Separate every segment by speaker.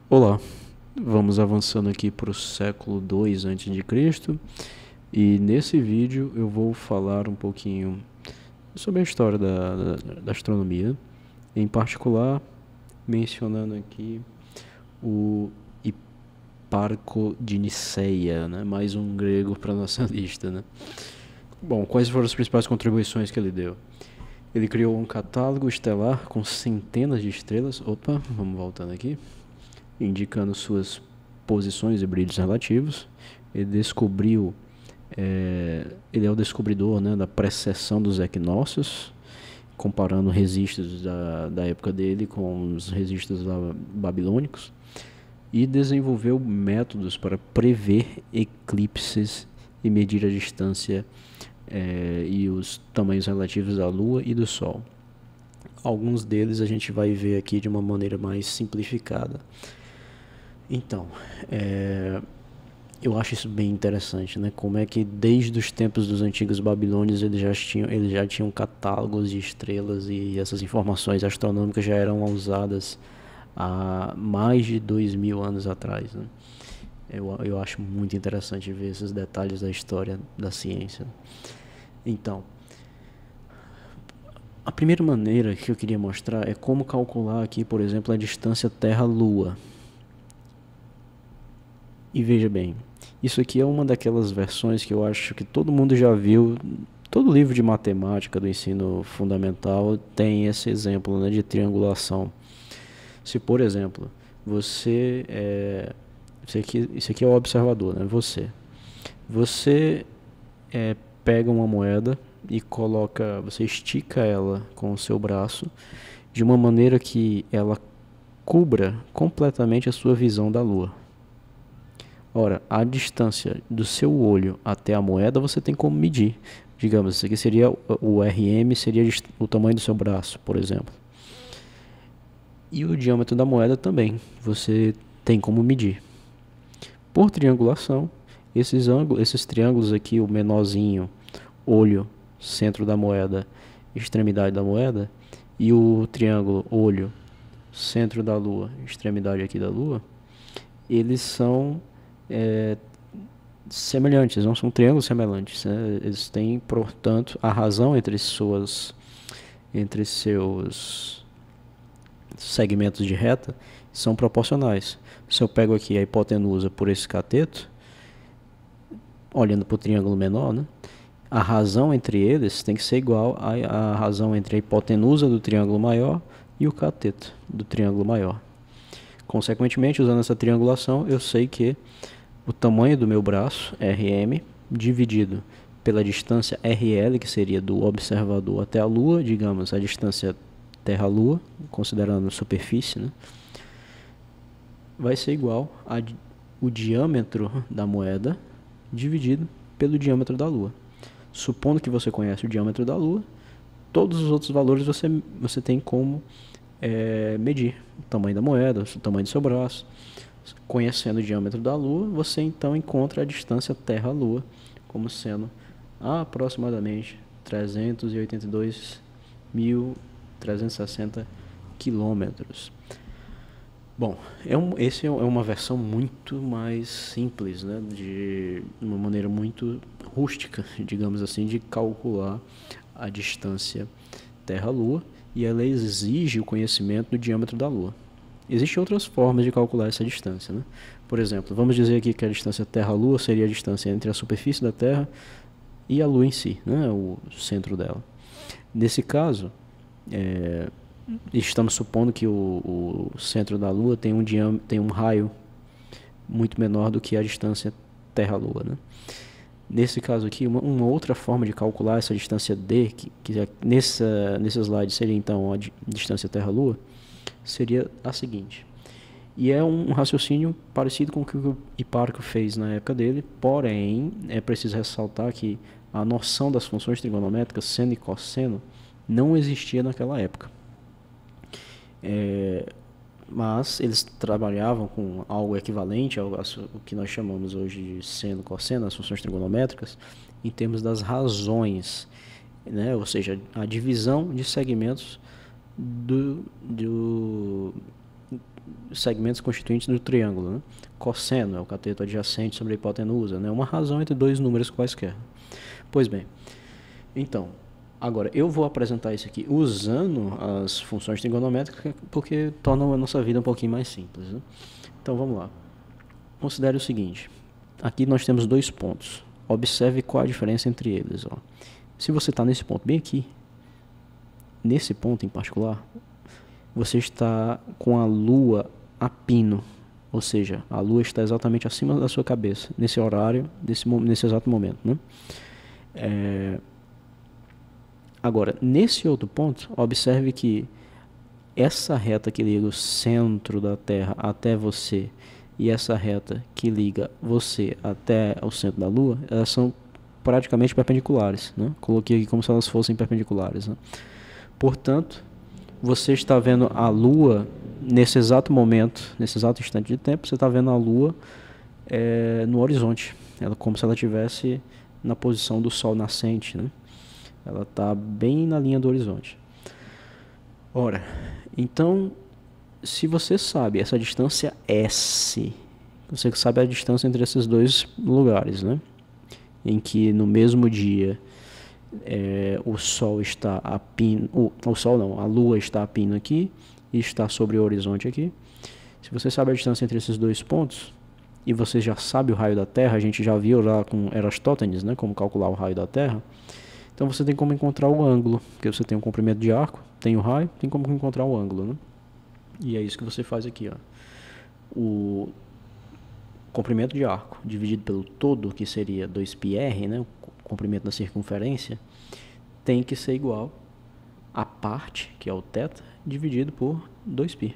Speaker 1: Olá, vamos avançando aqui para o século II a.C. e nesse vídeo eu vou falar um pouquinho sobre a história da astronomia, em particular mencionando aqui o Hiparco de Niceia, né? Mais um grego para nossa lista, né? Bom, quais foram as principais contribuições que ele deu? Ele criou um catálogo estelar com centenas de estrelas. Opa, vamos voltando aqui. Indicando suas posições e brilhos relativos. Ele descobriu, ele é o descobridor, né, da precessão dos equinócios, comparando registros da época dele com os registros babilônicos, e desenvolveu métodos para prever eclipses e medir a distância e os tamanhos relativos da Lua e do Sol. Alguns deles a gente vai ver aqui de uma maneira mais simplificada. Então, eu acho isso bem interessante, né? Como é que desde os tempos dos antigos babilônios eles já tinham catálogos de estrelas e essas informações astronômicas já eram usadas há mais de 2000 anos atrás, né? Eu acho muito interessante ver esses detalhes da história da ciência. Então, a primeira maneira que eu queria mostrar é como calcular aqui, por exemplo, a distância Terra-Lua. E veja bem, isso aqui é uma daquelas versões que eu acho que todo mundo já viu. Todo livro de matemática do ensino fundamental tem esse exemplo, né, de triangulação. Se, por exemplo, você isso aqui é o observador, né? Você pega uma moeda e você estica ela com o seu braço de uma maneira que ela cubra completamente a sua visão da Lua. Ora, a distância do seu olho até a moeda você tem como medir. Digamos, isso aqui seria o RM, seria o tamanho do seu braço, por exemplo. E o diâmetro da moeda também, você tem como medir. Por triangulação, esses triângulos aqui, o menorzinho, olho, centro da moeda, extremidade da moeda, e o triângulo olho, centro da Lua, extremidade aqui da Lua, eles são semelhantes, não são triângulos semelhantes, né? Eles têm, portanto, a razão entre seus segmentos de reta são proporcionais. Se eu pego aqui a hipotenusa por esse cateto, olhando para o triângulo menor, né? A razão entre eles tem que ser igual à razão entre a hipotenusa do triângulo maior e o cateto do triângulo maior. Consequentemente, usando essa triangulação, eu sei que o tamanho do meu braço, RM, dividido pela distância RL, que seria do observador até a Lua, digamos, a distância Terra-Lua, considerando a superfície, né, vai ser igual ao diâmetro da moeda dividido pelo diâmetro da Lua. Supondo que você conhece o diâmetro da Lua, todos os outros valores você tem como medir o tamanho da moeda, o tamanho do seu braço. Conhecendo o diâmetro da Lua, você então encontra a distância Terra-Lua como sendo aproximadamente 382.360 quilômetros. Bom, esse é uma versão muito mais simples, né, de uma maneira muito rústica, digamos assim, de calcular a distância Terra-Lua, e ela exige o conhecimento do diâmetro da Lua. Existem outras formas de calcular essa distância, né? Por exemplo, vamos dizer aqui que a distância Terra-Lua seria a distância entre a superfície da Terra e a Lua em si, né? O centro dela. Nesse caso, estamos supondo que o centro da Lua tem um raio muito menor do que a distância Terra-Lua, né? Nesse caso aqui, uma outra forma de calcular essa distância D, que nesse slide seria então a distância Terra-Lua, seria a seguinte. E é um raciocínio parecido com o que o Hiparco fez na época dele, porém é preciso ressaltar que a noção das funções trigonométricas, seno e cosseno, não existia naquela época. Mas eles trabalhavam com algo equivalente ao que nós chamamos hoje de seno e cosseno, as funções trigonométricas, em termos das razões, né? Ou seja, a divisão de segmentos segmentos constituintes do triângulo, né? Cosseno é o cateto adjacente sobre a hipotenusa, né? Uma razão entre dois números quaisquer. Pois bem, então, agora eu vou apresentar isso aqui usando as funções trigonométricas porque tornam a nossa vida um pouquinho mais simples, né? Então vamos lá. Considere o seguinte, aqui nós temos dois pontos. Observe qual a diferença entre eles, ó. Se você está nesse ponto bem aqui, nesse ponto em particular, você está com a Lua a pino, ou seja, a Lua está exatamente acima da sua cabeça, nesse horário, nesse exato momento, né? Agora, nesse outro ponto, observe que essa reta que liga o centro da Terra até você e essa reta que liga você até o centro da Lua, elas são praticamente perpendiculares, né? Coloquei aqui como se elas fossem perpendiculares, né? Portanto, você está vendo a Lua nesse exato momento, nesse exato instante de tempo, você está vendo a Lua no horizonte, ela como se ela estivesse na posição do Sol nascente, né? Ela está bem na linha do horizonte. Ora, então, se você sabe essa distância S, você sabe a distância entre esses dois lugares, né? Em que no mesmo dia o Sol está a pino, o Sol não, a Lua está a pino aqui e está sobre o horizonte aqui. Se você sabe a distância entre esses dois pontos e você já sabe o raio da Terra, a gente já viu lá com Eratóstenes, né, como calcular o raio da Terra. Então você tem como encontrar o ângulo, porque você tem um comprimento de arco, tem o raio, tem como encontrar o ângulo, né? E é isso que você faz aqui, ó. O comprimento de arco dividido pelo todo, que seria 2πr, né, o comprimento da circunferência, tem que ser igual a parte, que é o θ, dividido por 2π.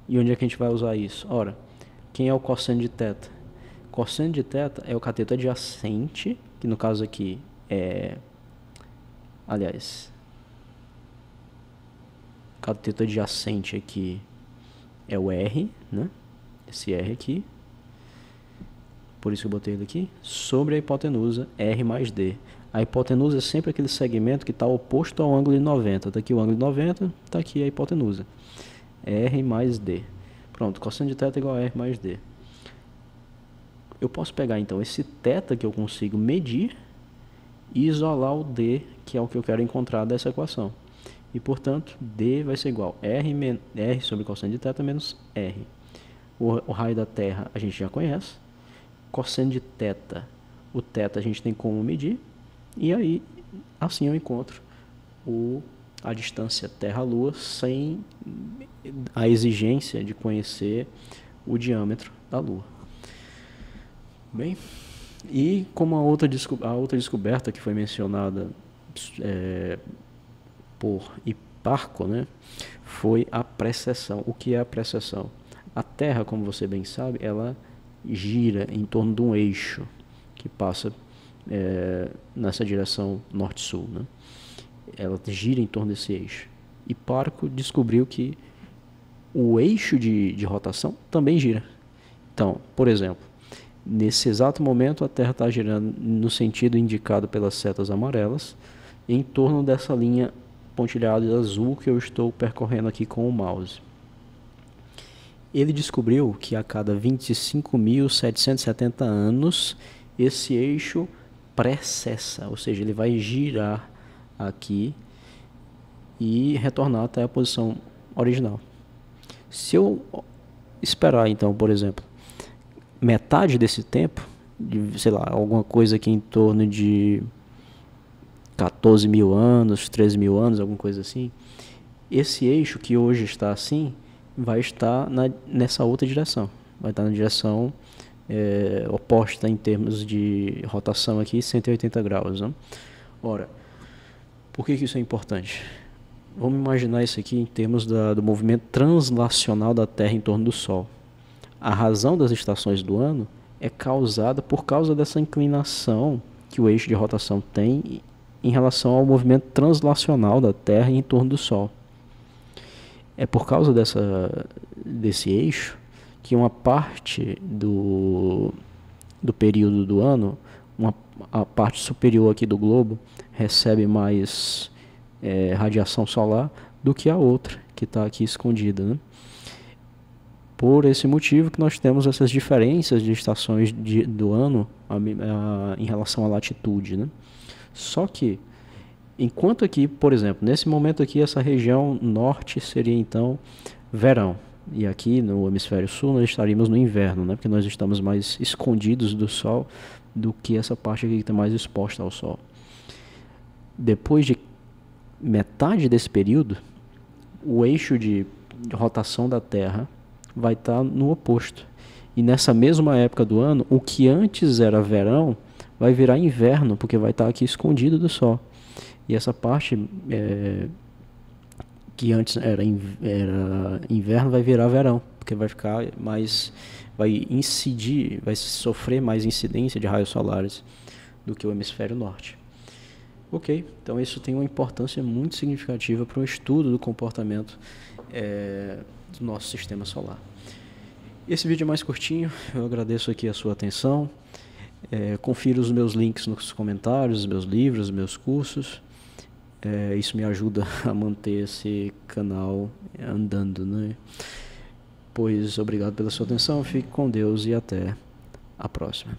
Speaker 1: E onde é que a gente vai usar isso? Ora, quem é o cosseno de θ? Cosseno de θ é o cateto adjacente, que no caso aqui cateto adjacente aqui é o R, né? Esse R aqui, por isso que eu botei ele aqui, sobre a hipotenusa R mais D. A hipotenusa é sempre aquele segmento que está oposto ao ângulo de 90. Está aqui o ângulo de 90, está aqui a hipotenusa. R mais D. Pronto, cosseno de θ é igual a R mais D. Eu posso pegar então esse θ que eu consigo medir e isolar o D, que é o que eu quero encontrar dessa equação. E portanto, D vai ser igual a R sobre cosseno de θ menos R. O raio da Terra a gente já conhece. Cosseno de θ, o θ a gente tem como medir. E aí, assim eu encontro a distância Terra-Lua sem a exigência de conhecer o diâmetro da Lua. Bem, e como a outra descoberta que foi mencionada por Hiparco, né, foi a precessão. O que é a precessão? A Terra, como você bem sabe, ela gira em torno de um eixo que passa nessa direção norte-sul, né? Ela gira em torno desse eixo. Hiparco descobriu que o eixo de rotação também gira. Então, por exemplo, nesse exato momento a Terra está girando no sentido indicado pelas setas amarelas, em torno dessa linha pontilhada azul que eu estou percorrendo aqui com o mouse. Ele descobriu que a cada 25.770 anos esse eixo precessa, ou seja, ele vai girar aqui e retornar até a posição original. Se eu esperar então, por exemplo, metade desse tempo, sei lá, alguma coisa aqui em torno de 14 mil anos, 13 mil anos, alguma coisa assim, esse eixo que hoje está assim, vai estar nessa outra direção, vai estar na direção oposta em termos de rotação aqui, 180 graus, né? Ora, por que isso é importante? Vamos imaginar isso aqui em termos do movimento translacional da Terra em torno do Sol. A razão das estações do ano é causada por causa dessa inclinação que o eixo de rotação tem em relação ao movimento translacional da Terra em torno do Sol. É por causa desse eixo que uma parte do período do ano, a parte superior aqui do globo, recebe mais radiação solar do que a outra, que está aqui escondida, né? por esse motivo que nós temos essas diferenças de estações do ano em relação à latitude, né? Só que, enquanto aqui, por exemplo, nesse momento aqui, essa região norte seria então verão. E aqui no hemisfério sul nós estaríamos no inverno, né? Porque nós estamos mais escondidos do sol do que essa parte aqui que está mais exposta ao sol. Depois de metade desse período, o eixo de rotação da Terra vai estar no oposto. E nessa mesma época do ano, o que antes era verão vai virar inverno, porque vai estar aqui escondido do sol. E essa parte que antes era inverno vai virar verão, porque vai ficar mais, vai incidir, vai sofrer mais incidência de raios solares do que o hemisfério norte. Ok, então isso tem uma importância muito significativa para o estudo do comportamento do nosso sistema solar. Esse vídeo é mais curtinho, eu agradeço aqui a sua atenção. Confira os meus links nos comentários, os meus livros, os meus cursos. Isso me ajuda a manter esse canal andando, né? Pois obrigado pela sua atenção, fique com Deus e até a próxima.